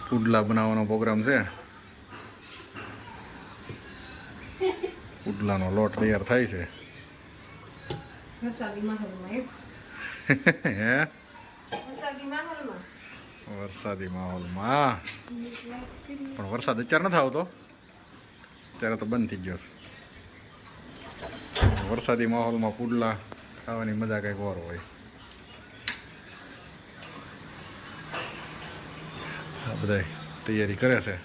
પુડલા બનાવવાનો પ્રોગ્રામ છે. પુડલાનો લોટ તૈયાર થાય છે. હે વરસાદી માહોલમાં પણ વરસાદ અત્યારે નથી આવતો, અત્યારે તો બંધ થઈ ગયો છે. વરસાદી માહોલમાં પુડલા ખાવાની મજા કંઈક ઓર હોય. આ બધા તૈયારી કરે છે.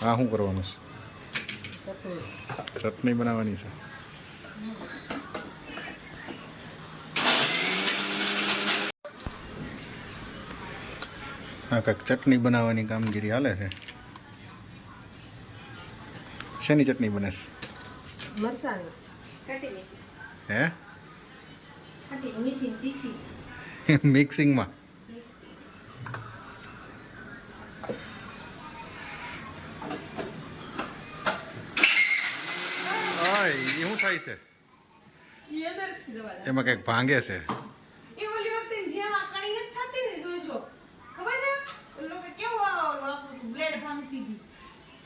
આ શું કરવાનું છે? ચટણી બનાવવાની છે. હા, કંઈક ચટણી બનાવવાની કામગીરી હાલે છે. શેની ચટણી બને છે? હે મિક્સિંગમાં એ શું થાય છે? એમાં કંઈક ભાંગે છે.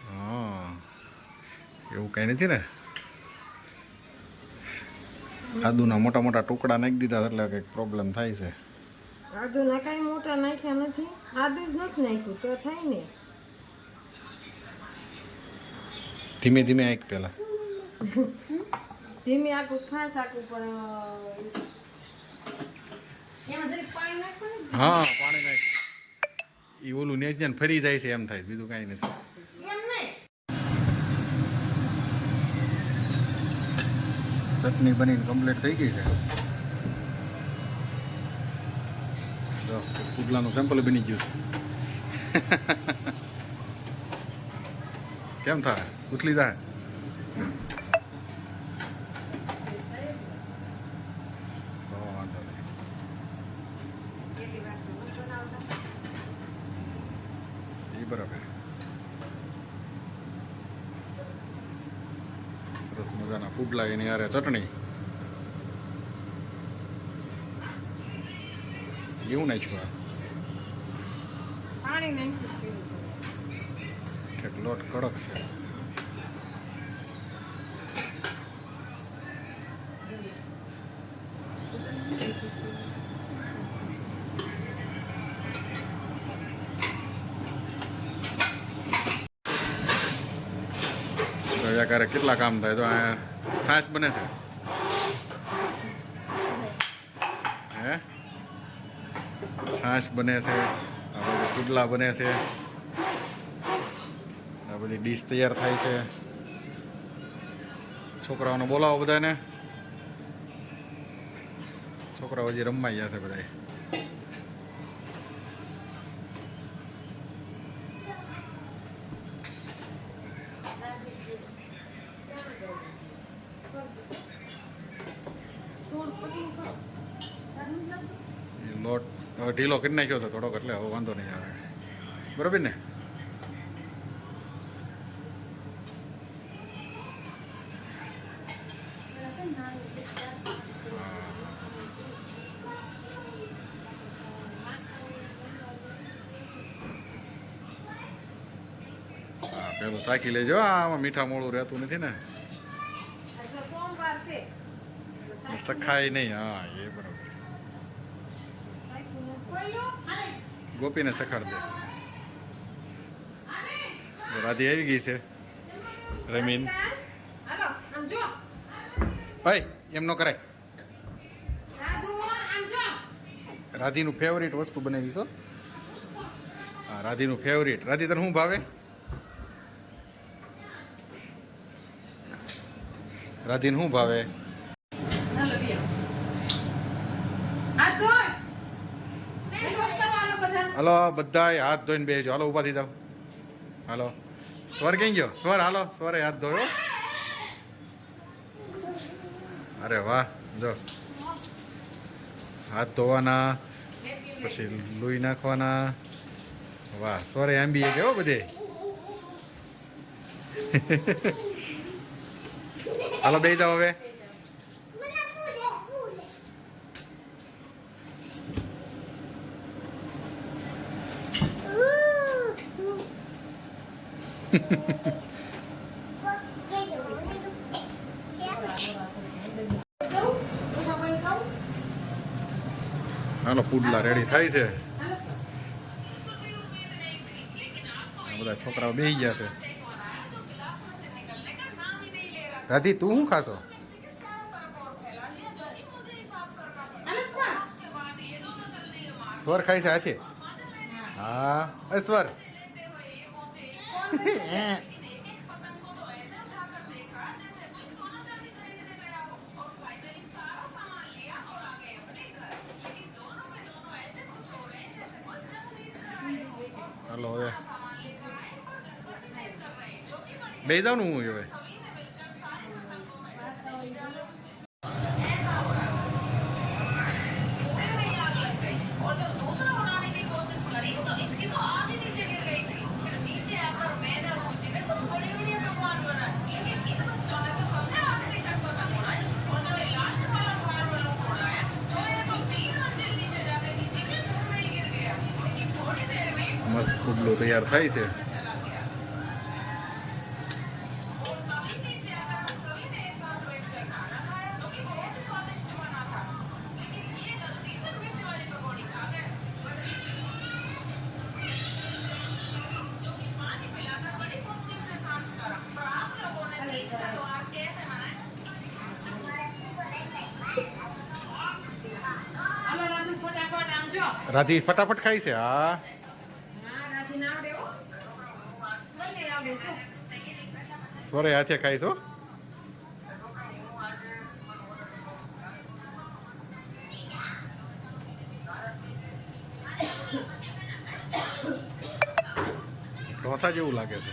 હા, એવું કઈ નથી ને. આદુના મોટા મોટા ટુકડા નાખી દીધા એટલે કંઈક પ્રોબ્લેમ થાય છે. આદુના કાંઈ મોટા નાખ્યા નથી. આદુ જ નથી નાખ્યું તો થાય ને. ધીમે ધીમે આંખ પેલા ધીમે આખું ખાસ આખું પણ હા પાણી નાખ. એ ઓલું ને જ ફરી જાય છે એમ થાય, બીજું કાંઈ નથી. ચટણી બનીને કમ્પ્લીટ થઈ ગઈ છે. પુડલાનું સેમ્પલ બની ગયું છે. કેમ થાય? ઉથલી જાય? વાંધો નહીં. એ બરાબર. સરસ મજાના પુડલા એની યારે ચટણી એવું નાખ્યું. પાણી નાખ્યું. લોટ કડક છે. ક્યારે કેટલા કામ થાય તો આ છાશ બને છે. હે છાશ બને છે, આ બધું પુડલા બને છે, આ બધી ડીશ તૈયાર થાય છે. છોકરાઓને બોલાવો બધાને. છોકરાઓ હજી રમવા ગયા છે બધા. લોટ ઢીલો કરી નાખ્યો છે થોડોક, એટલે હવે વાંધો નહીં આવે. બરાબર ને? હા, પેલું ચાખી લેજો. આમાં મીઠા મોળું રહેતું નથી ને, સખાય નહીં. હા, એ બરાબર. ગોપીને ચખાડ દે. રાધી આવી ગઈ છે. રમીન ભાઈ એમ ન કરાય. રાધીનું ફેવરિટ વસ્તુ બનાવી છો. હા, રાધીનું ફેવરિટ. રાધી તને શું ભાવે? રાધીને શું ભાવે? હાલો બધા હાથ ધોઈને બેસજો. હાલો ઊભા થઈ જાઓ. હાલો સ્વર કઈ ગયો? સ્વર હાલો. સ્વરે હાથ ધોયો. અરે વાહ, જો હાથ ધોવાના, પછી લોહી નાખવાના. વાહ, સ્વરે આંબી ગયો બધે. હાલો બે જાઓ હવે. હાલો પુડલા રેડી થાય છે. આ બધા છોકરાઓ બેસી ગયા છે. રાધી તું શું ખાશો? સ્વર ખાય છે હાથે? હા એ સ્વર હાલો હવે બે જાવ ને હું હવે મસ્ત પુડલો તૈયાર થાય છે. રાધી ફટાફટ ખાય છે. હા સ્વરે હાથે ખાય છો. ઢોસા જેવું લાગે છે.